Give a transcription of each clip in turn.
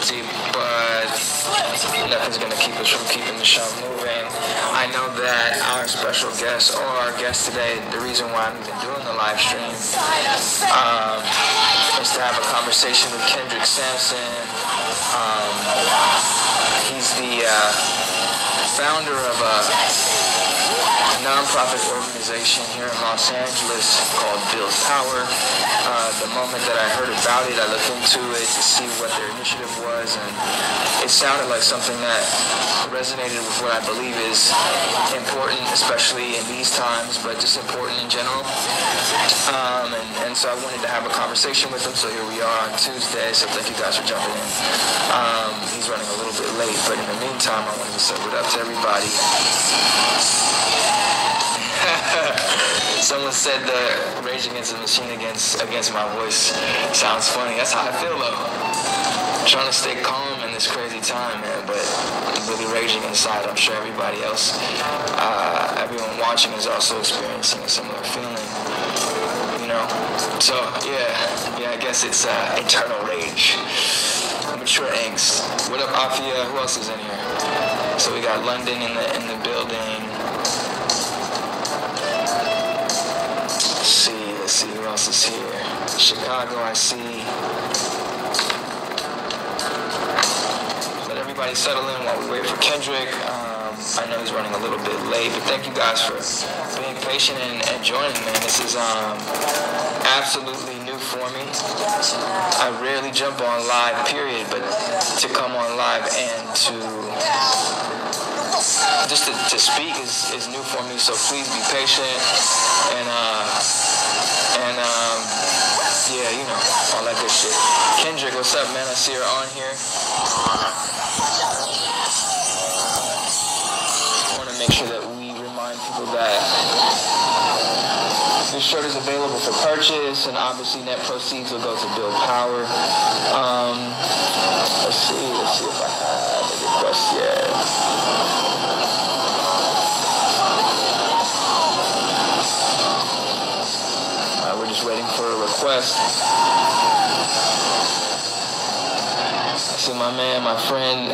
difficulty, but nothing's going to keep us from keeping the show moving. I know that our special guest, or our guest today, the reason why I'm even doing the live stream is to have a conversation with Kendrick Sampson. He's the founder of a non-profit organization here in Los Angeles called Build Power. The moment that I heard about it, I looked into it to see what their initiative was, and it sounded like something that resonated with what I believe is important, especially in these times, but just important in general. And so I wanted to have a conversation with him, so here we are on Tuesday, so thank you guys for jumping in. He's running a little bit late, but in the meantime, I wanted to say what up to everybody. Someone said the Rage Against the Machine against my voice sounds funny. That's how I feel though. I'm trying to stay calm in this crazy time, man, but I'm really raging inside. I'm sure everybody else, everyone watching is also experiencing a similar feeling, you know? So, yeah, I guess it's internal rage. Mature angst. What up, Afia? Who else is in here? So we got London in the building. Let's see who else is here. Chicago, I see. Let everybody settle in while we wait for Kendrick. I know he's running a little bit late, but thank you guys for being patient and joining me. This is absolutely new for me. I rarely jump on live, period, but to come on live and just to speak is new for me, so please be patient and yeah, you know, all that good shit. Kendrick, what's up, man? I see her on here. I want to make sure that we remind people that this shirt is available for purchase, and obviously net proceeds will go to Build Power. Let's see if I have a request yet. Waiting for a request. I see my man, my friend,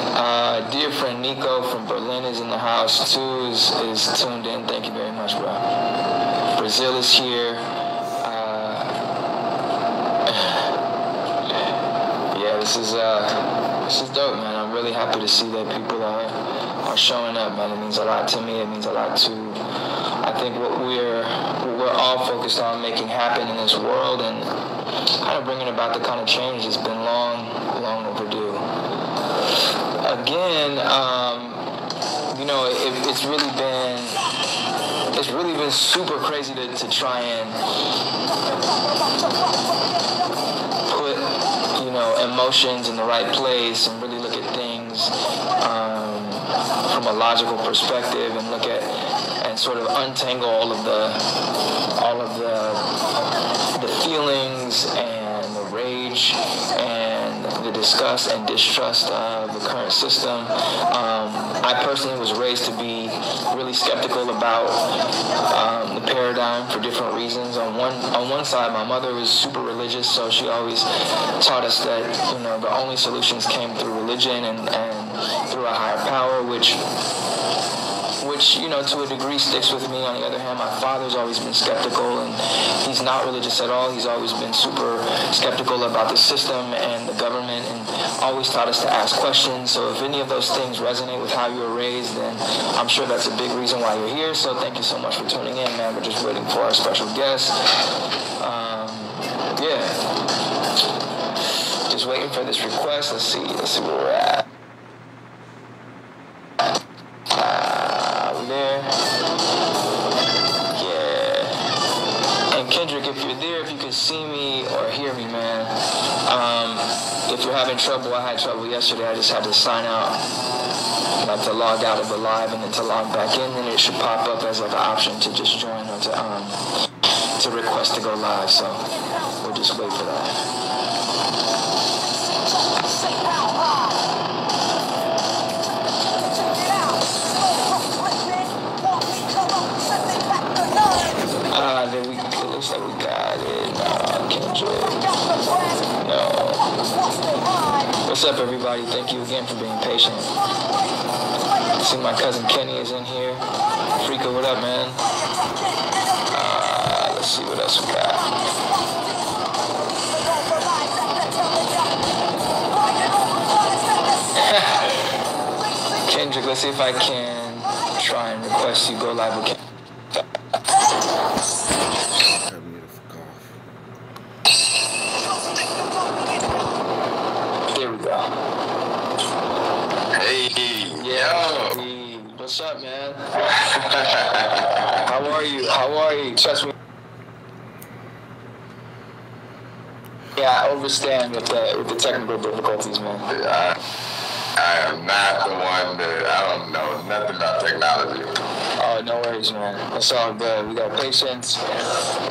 dear friend Nico from Berlin is in the house too, is tuned in. Thank you very much, bro. Brazil is here. Yeah, this is dope, man. I'm really happy to see that people are showing up, man. It means a lot to me. It means a lot to, I think, what we're all focused on making happen in this world, and kind of bringing about the kind of change that's been long overdue. Again, you know, it's really been super crazy to try and put, you know, emotions in the right place and really look at things from a logical perspective, and look at and sort of untangle all of the feelings and the rage and the disgust and distrust of the current system. I personally was raised to be really skeptical about the paradigm for different reasons. On one side, my mother was super religious, so she always taught us that, you know, the only solutions came through religion and through a higher power, which, you know, to a degree sticks with me. On the other hand, my father's always been skeptical, and he's not religious at all. He's always been super skeptical about the system and the government, and always taught us to ask questions. So if any of those things resonate with how you were raised, then I'm sure that's a big reason why you're here. So thank you so much for tuning in, man. We're just waiting for our special guest. Yeah. Just waiting for this request. Let's see where we're at. There. Yeah. And Kendrick, if you're there, if you can see me or hear me, man. If you're having trouble, I had trouble yesterday. I just had to sign out, like to log out of the live and then to log back in. Then it should pop up as like an option to just join or to request to go live. So we'll just wait for that. Then it looks like we got it. Kendrick. No. What's up, everybody? Thank you again for being patient. I see my cousin Kenny is in here. Freaka, what up, man? Let's see what else we got. Kendrick, let's see if I can try and request you go live with Kendrick. There we go. Hey, yeah. Hey, what's up, man? How are you? How are you? Trust me. Yeah, I understand with the technical difficulties, man. I am not the one that, I don't know nothing about technology. Oh, no worries, man. It's all good. We got patience.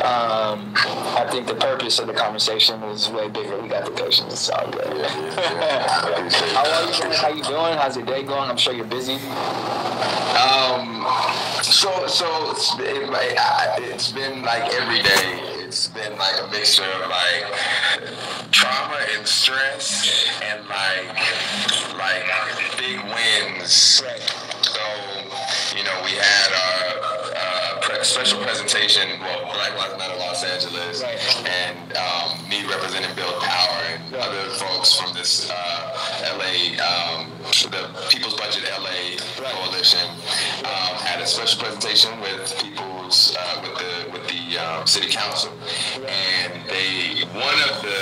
I think the purpose of the conversation is way bigger. We got the patience. It's all good. Yeah. How are you, man? How you doing? How's your day going? I'm sure you're busy. So it's been like every day. It's been like a mixture of like trauma and stress and like big wins. Right. So, we had our special presentation, Black Lives Matter Los Angeles, right. And me representing Build Power and other folks from this LA, the People's Budget LA Coalition, had a special presentation with people's with the city council, and one of the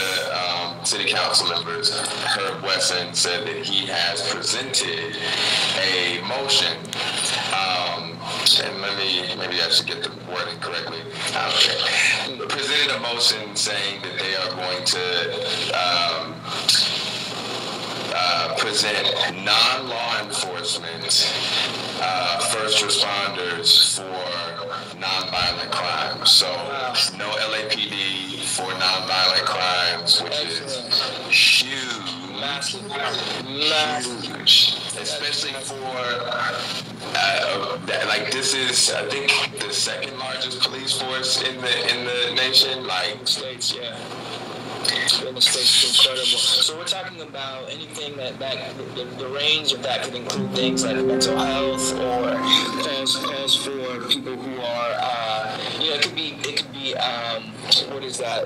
city council members, Herb Wesson, said that he has presented a motion. And maybe I should get the wording correctly. Presented a motion saying that they are going to present non-law enforcement first responders for non-violent crimes. So no LAPD for non-violent crimes, which is huge. Massive. Especially for this is, I think, the second largest police force in the nation. States, yeah. In the States, it's incredible. So we're talking about anything that the range of that could include things like mental health or calls for people who are, it could be, what is that?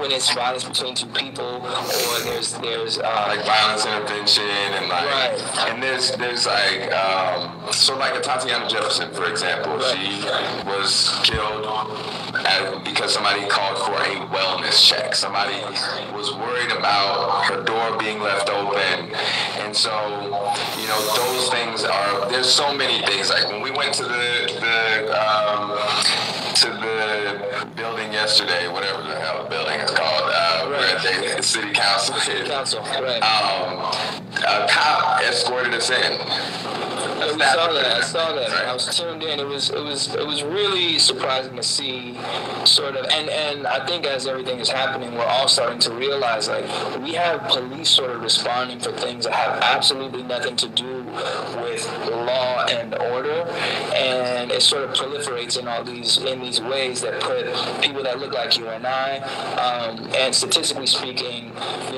When it's violence between two people, or there's like violence intervention, and and there's like Tatiana Jefferson, for example, she was killed because somebody called for a wellness check. Somebody was worried about her door being left open, and so those things are. There's so many things. Like when we went to the building yesterday, whatever the hell the building is called, where the city council is. A cop escorted us in. I saw that. Right. I was tuned in. It was really surprising to see, sort of, and I think as everything is happening, we're all starting to realize, like, we have police sort of responding for things that have absolutely nothing to do with law and order, and it sort of proliferates in these ways that put people that look like you and I, and statistically speaking,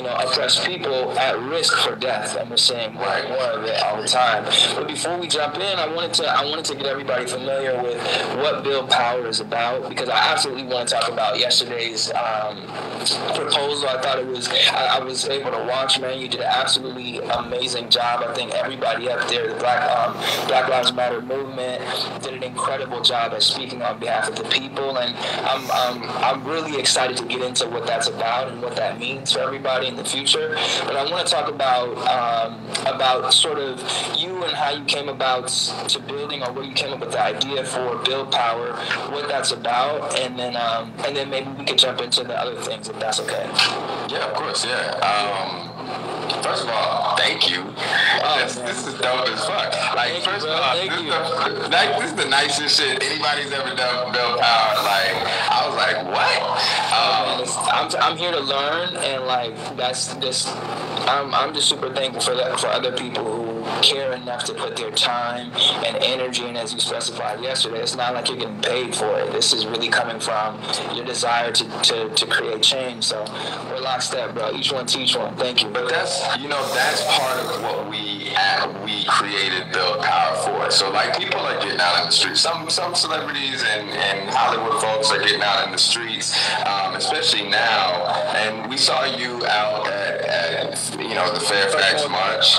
oppressed people at risk for death, and we're seeing more and more of it all the time. But before we jump in, I wanted to get everybody familiar with what Build Power is about, because I absolutely want to talk about yesterday's proposal. I thought I was able to watch, man. You did an absolutely amazing job. I think everybody up there, the Black Lives Matter movement, did an incredible job at speaking on behalf of the people, and I'm really excited to get into what that's about and what that means for everybody in the future. But I want to talk about sort of you and how you came about to building, or where you came up with the idea for Build Power, what that's about, and then maybe we could jump into the other things if that's okay. Yeah, of course. Yeah. First of all, thank you. This is dope as fuck. Like, first of all, this is the nicest shit anybody's ever done. Build Power. Like, I was like, what? I'm here to learn, and like that's just I'm just super thankful for that, for other people who care enough to put their time and energy, and as you specified yesterday, it's not like you're getting paid for it. This is really coming from your desire to create change. So we're lockstep, bro. Each one teach one. Thank you. But that's part of what we created Build Power for. So like people are getting out in the streets. Some celebrities and Hollywood folks are getting out in the streets, especially now. And we saw you out at the Fairfax March.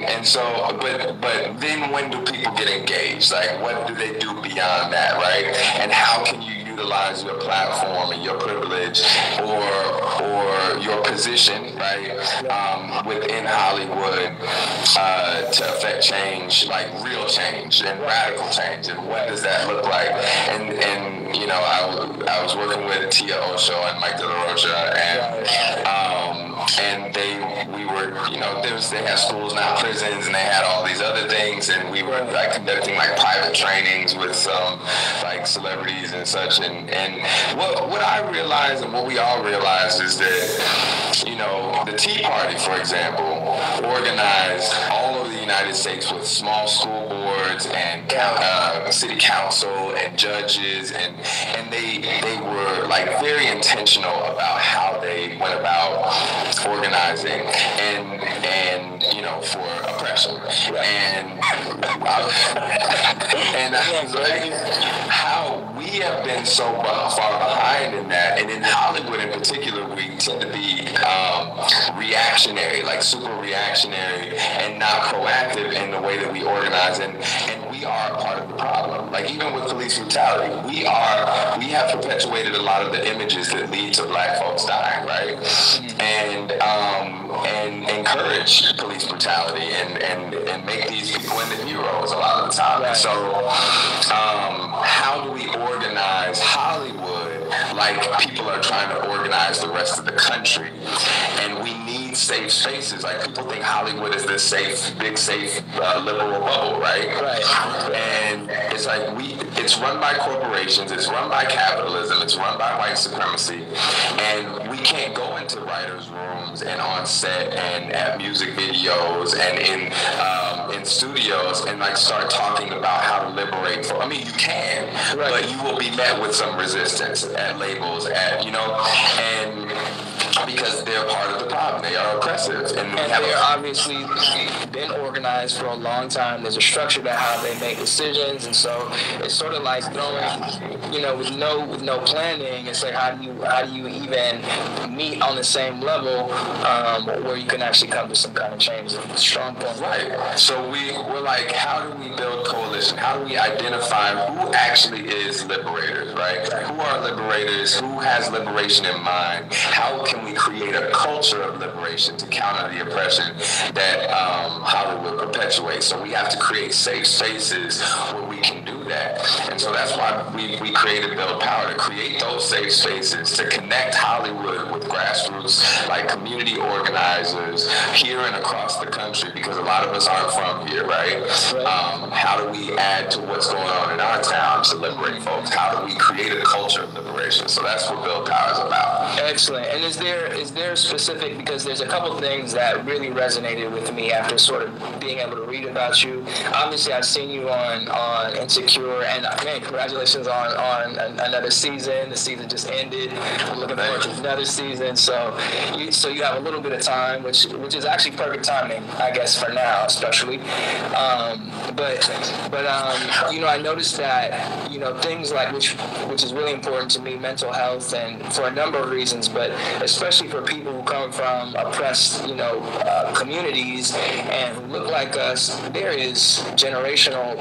And so, but then when do people get engaged? Like, what do they do beyond that, right? And how can you utilize your platform and your privilege or your position, right, within Hollywood to affect change, like real change and radical change? And what does that look like? And I was working with Tia Osho and Mike De La Rocha, and they had schools, now prisons, and they had all these other things, and we were like conducting like private trainings with some like celebrities and such. And what I realized and what we all realized is that, the Tea Party, for example, organized all over the United States with small school boards and city council and judges, and they were like very intentional about how they went about organizing and for oppression. And I was like, how we have been so far behind in that, and in Hollywood in particular, we tend to be reactionary, like super reactionary, and not proactive in the way that we organize, and we are a part of the problem. Like even with police brutality, we have perpetuated a lot of the images that lead to Black folks dying, right? And encourage police brutality and make these people into heroes a lot of the time. Right. So how do we organize Hollywood like people are trying to organize the rest of the country? And we need safe spaces. Like people think Hollywood is this big safe liberal bubble, right? Right. And it's like it's run by corporations, it's run by capitalism, it's run by white supremacy, and we can't go into writers' rooms and on set and at music videos and in studios and like start talking about how to liberate folks. I mean, you can, right, but you will be met with some resistance at labels, and because they're part of the problem. They are oppressive. And they're obviously been organized for a long time. There's a structure to how they make decisions, and so it's sort of like throwing, with no planning. It's like how do you even meet on the same level where you can actually come to some kind of change? Strong point. Right. So we're like, how do we build coalition? How do we identify who actually is liberators, right? Who are liberators? Who has liberation in mind? How can we create a culture of liberation to counter the oppression that Hollywood perpetuates? So we have to create safe spaces where we can do that. And so that's why we created Build Power, to create those safe spaces, to connect Hollywood with grassroots, like community organizers here and across the country, because a lot of us aren't from here, right? How do we add to what's going on in our town to liberate folks? How do we create a culture of liberation? So that's what Build Power is about. Excellent. And is there specific, because there's a couple things that really resonated with me after sort of being able to read about you. Obviously, I've seen you on Insecure, and man, congratulations on another season. The season just ended. I'm looking forward to another season. So you have a little bit of time, which is actually perfect timing, I guess, for now, especially. But I noticed that things like which is really important to me, mental health, and for a number of reasons, but especially for people who come from oppressed communities and who look like us, there is generational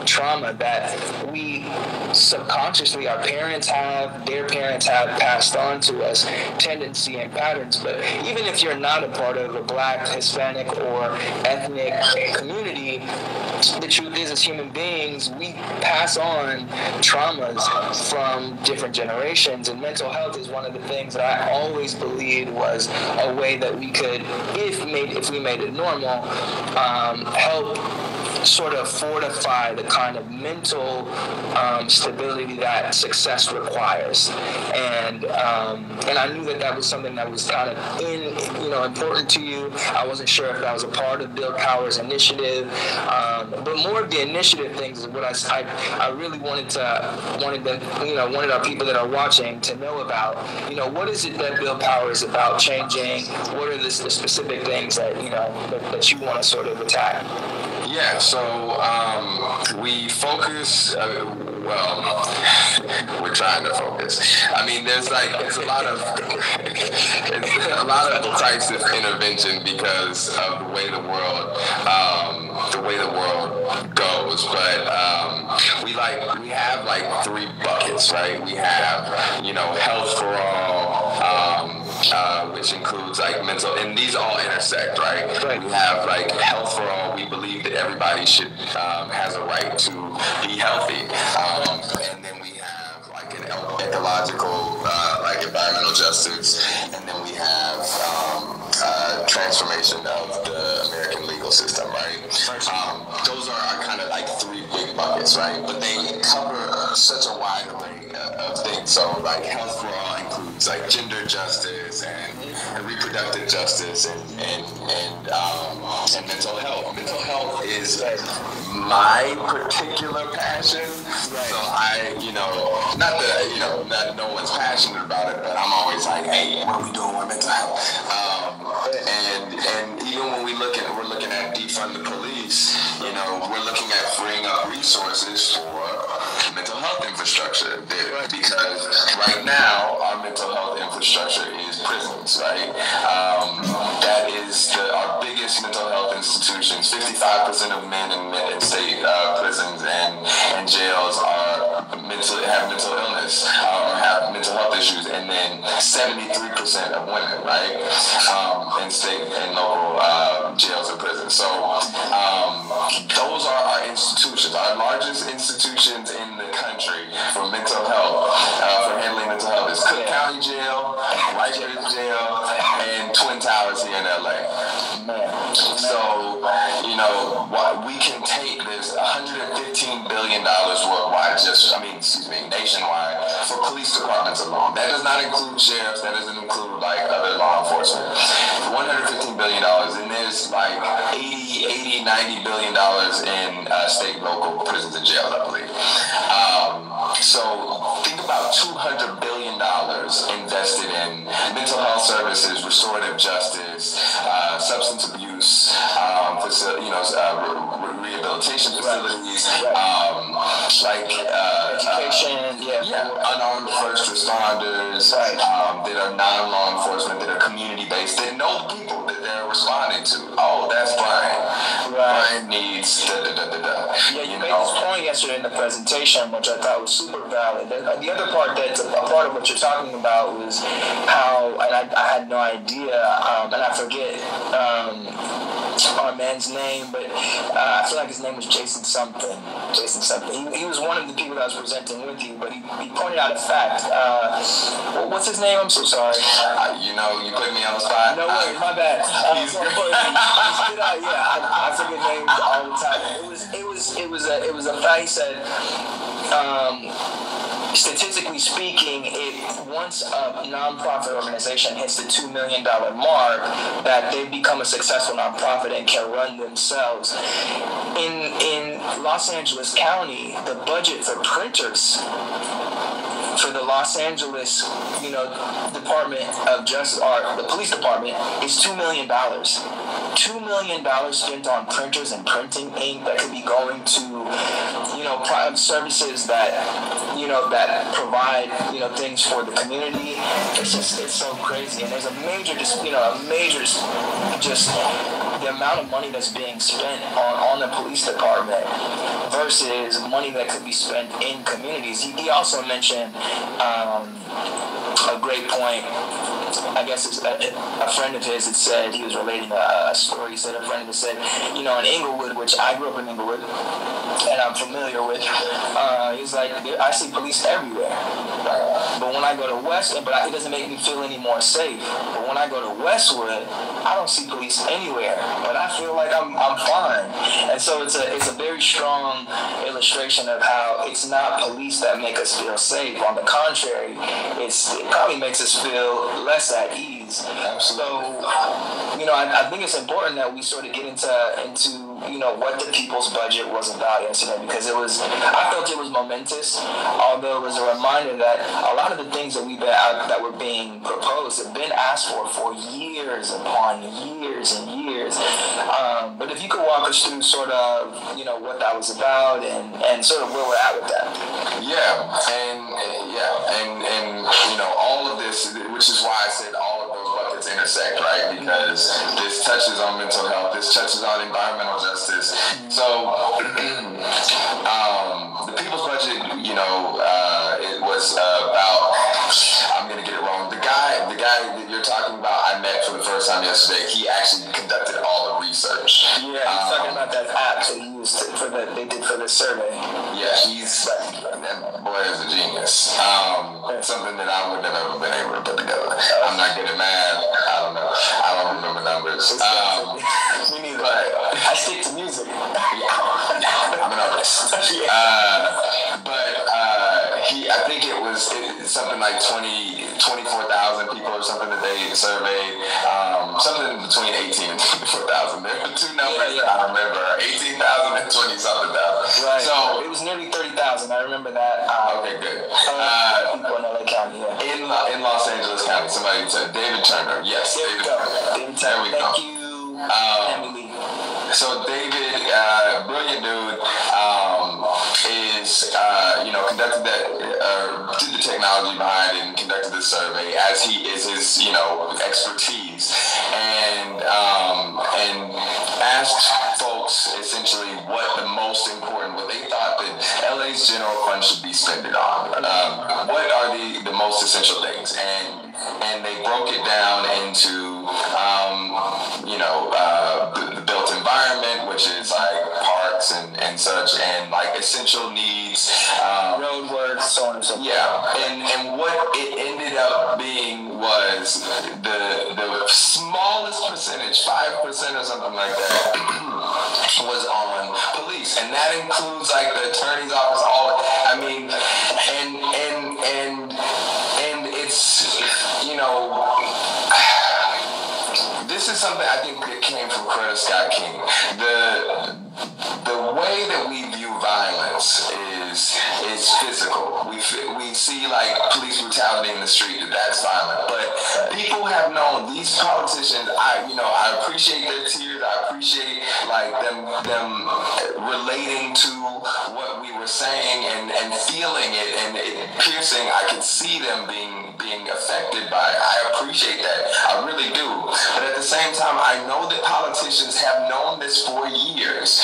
trauma that we subconsciously, our parents have, their parents have passed on to us, tendency and patterns. But even if you're not a part of a Black, Hispanic, or ethnic community, the truth is, as human beings, we pass on traumas from different generations, and mental health is one of the things that I always believed was a way that we could, if we made it normal, help sort of fortify the kind of mental stability that success requires. And I knew that was something that was kind of important to you. I wasn't sure if that was a part of Build Power's initiative, but more of the initiative things is what I really wanted our people that are watching to know about. What is it that Build Power is about changing? What are the specific things that that you want to sort of attack? Yeah, so we focus. We're trying to focus. I mean, there's a lot of crisis intervention because of the way the world goes. But we have three buckets, right? We have health for all. Which includes mental, and these all intersect, right? We have health for all. We believe that everybody has a right to be healthy, and then we have an ecological, environmental justice, and then we have transformation of the American legal system, right? Those are our kind of three big buckets, right? But they cover such a wide array of things. So health for all includes gender justice and reproductive justice and mental health. Mental health is my particular passion. So not that no one's passionate about it, but I'm always hey, what are we doing with mental health? And even when we're looking at defund the police, we're looking at freeing up resources for mental health infrastructure because right now our mental health infrastructure is prisons, right? That is our biggest mental health institutions. 55% of men in state prisons and jails have mental illness or have mental health issues, and then 73% of women, right, in state and local jails and prisons. So those are our institutions, our largest institutions in the country for mental health, for handling mental health is Cook County Jail, Rikers Jail, and Twin Towers here in LA. So, we can take this $115 billion worldwide, nationwide, for police departments alone. That does not include sheriffs, that doesn't include other law enforcement. $115 billion, and there's $90 billion in state and local prisons and jails, I believe. So think about $200 billion invested in mental health services, restorative justice, substance abuse, rehabilitation facilities, education, unarmed first responders that are non-law enforcement, that are community-based, that know the people that they're responding to. Oh, that's Brian. Brian needs da-da-da-da-da. Yeah, you made this point yesterday in the presentation, which I thought was super valid. The other part that's a part of what you're talking about was how, and I had no idea, and I forget our man's name, but I feel like his name was Jason something. He was one of the people that was presenting with you, but he pointed out a fact. What's his name? I'm so sorry. You put me on the spot. No way, my bad. I forget names all the time. It was a fact. He said, statistically speaking, once a nonprofit organization hits the $2 million mark, that they become a successful nonprofit and can run themselves. In Los Angeles County, the budget for printers for the Los Angeles, Department of Justice, or the police department, is $2 million. $2 million spent on printers and printing ink that could be going to, private services that provide, things for the community. It's so crazy. And there's the amount of money that's being spent on the police department versus money that could be spent in communities. He also mentioned a great point I guess it's a friend of his had said, he was relating a story. He said a friend had said, you know, in Inglewood, which I grew up in Inglewood, and I'm familiar with, he's like, I see police everywhere. But when I go to Westwood, it doesn't make me feel any more safe. But when I go to Westwood, I don't see police anywhere. But I feel like I'm fine. And so it's a very strong illustration of how it's not police that make us feel safe. On the contrary, it probably makes us feel less at ease. So, you know, I think it's important that we sort of get into you know, what the people's budget was about yesterday, because I felt it was momentous, although it was a reminder that a lot of the things that were being proposed have been asked for years upon years and years. But if you could walk us through sort of, you know, what that was about and sort of where we're at with that. And you know, all of this, which is why I said all of those buckets intersect, right? Because this touches on mental health, this touches on environmental justice. So the people's budget, you know, it was about, I'm gonna get it wrong. The guy that you're talking about, I met for the first time yesterday. He actually conducted all the research. Yeah, he's talking about that app that he used they did for the survey. Yeah, that boy is a genius. Something that I would have never been able to put together. I'm not good at math. I don't remember numbers. Me neither. But I stick to music. I'm an artist. I think it's something like 24,000 people or something that they surveyed. Something between 18 and 24,000. There were two numbers that I remember: 18,000 and 20-something thousand. Right. So it was nearly 30,000. I remember that. Okay, good. People in LA County. Yeah. In Los Angeles County, somebody said David Turner. Yes, David Turner. There we go. Thank you, Emily. So David, brilliant dude, conducted did the technology behind it and conducted the survey, as he is his, you know, expertise, and asked folks essentially what they thought that LA's general fund should be spent on. What are the most essential things? And they broke it down into, the built environment, which is like parks and such, and like essential needs, road work, so on and so forth. Yeah, and what it ended up being was the smallest percentage, 5% or something like that, was on police, and that includes like the attorney's office. And it's, you know, this is something I think that came from Coretta Scott King. The way that we view violence is physical. We see like police brutality in the street, that's violent. But people have known, these politicians, I appreciate their tears. I appreciate like them relating to what we were saying and feeling it and it piercing. I could see them being affected by it. I appreciate that. I really do. But at the same time, I know that politicians have known this for years.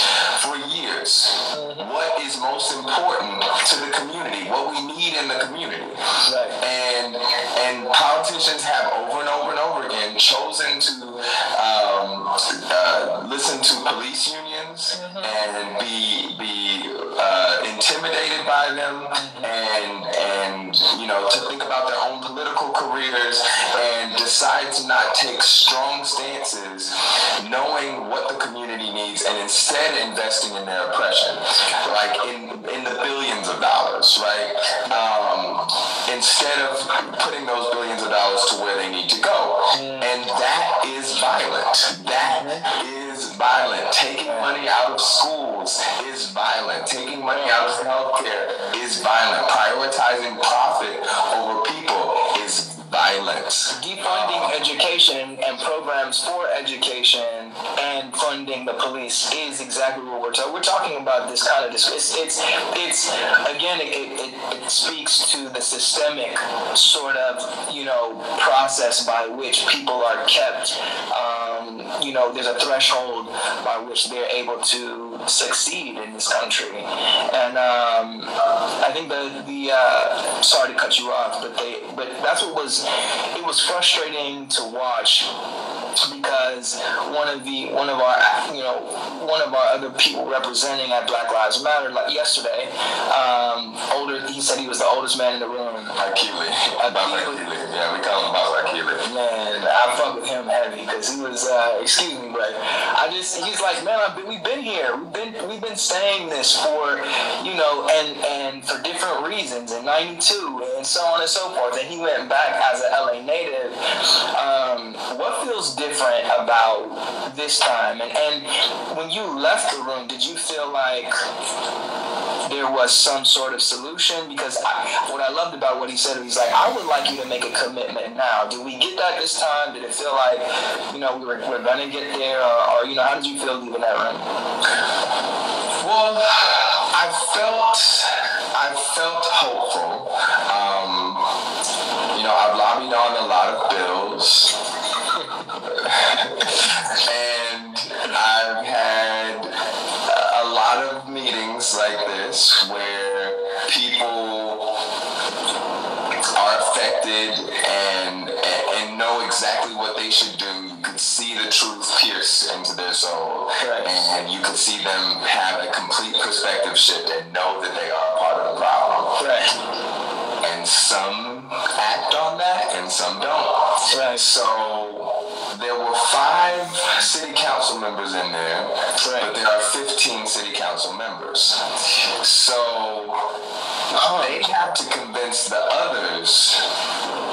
What is most important to the community, what we need in the community. Right. And politicians have over and over and over again chosen to listen to police unions and be intimidated by them and to think about their own political careers and decide to not take strong stances knowing what the community needs and instead investing in their oppression, like in the billions of dollars, right? Instead of putting those billions of dollars to where they need to go. And that is violent. Taking money out of schools is violent. Taking money out of healthcare is violent. Prioritizing profit over people is violence. Defunding education and programs for education and funding the police is exactly what we're talking about. This kind of it's again it speaks to the systemic sort of process by which people are kept there's a threshold by which they're able to succeed in this country. And I think sorry to cut you off, but that's what it was frustrating to watch, because one of our other people representing at Black Lives Matter, like yesterday, he said he was the oldest man in the room. Akili. Yeah, we call him Baba Akili. Man, I fuck with him heavy, because he was, excuse me, but he's like, man, we've been here. We've been saying this for, and for different reasons in 92 and so on and so forth. And he went back as an LA native. What feels different about this time? And when you left the room, did you feel like there was some sort of solution? Because what I loved about what he said, he's like, I would like you to make a commitment now. Did we get that this time? Did it feel like, we're going to get there? Or how did you feel leaving that room? Well, I felt hopeful. I've lobbied on a lot of bills. And I've had a lot of meetings like this where people are affected and know exactly what they should do. You could see the truth pierce into their soul. Right. And you could see them have a complete perspective shift and know that they are part of the problem. Right. And some act on that and some don't. Right. So there were 5 city council members in there, right, but there are 15 city council members. So they have to convince the others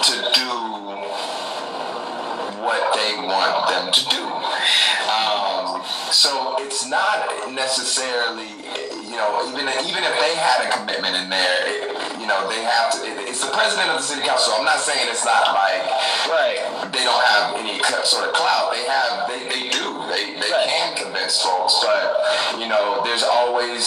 to do what they want them to do. So it's not necessarily, even if they had a commitment in there, they have to. It's the president of the city council. I'm not saying it's not like they don't have any sort of clout. They do. They can convince folks, but there's always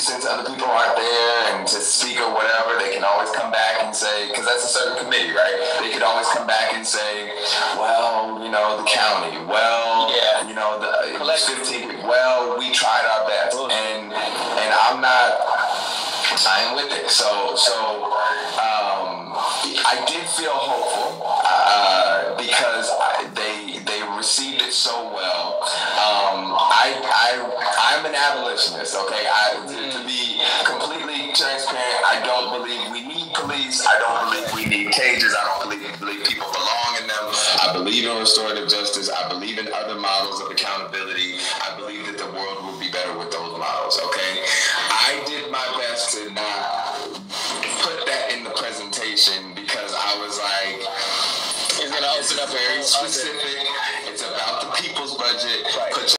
since other people aren't there and to speak or whatever, they can always come back and say, because that's a certain committee, right? They could always come back and say, well, the county, well, the 15, well, we tried our best, and I'm with it. So I did feel hopeful because they received it so well. I'm an abolitionist, okay? To be completely transparent, I don't believe we need police. I don't believe we need cages. I don't believe people belong in them. I believe in restorative justice. I believe in other models of accountability. I believe that the world would be better with those models, okay? I did my best to not put that in the presentation because I was like, it's going to open up very specific. It's about the people's budget. Right.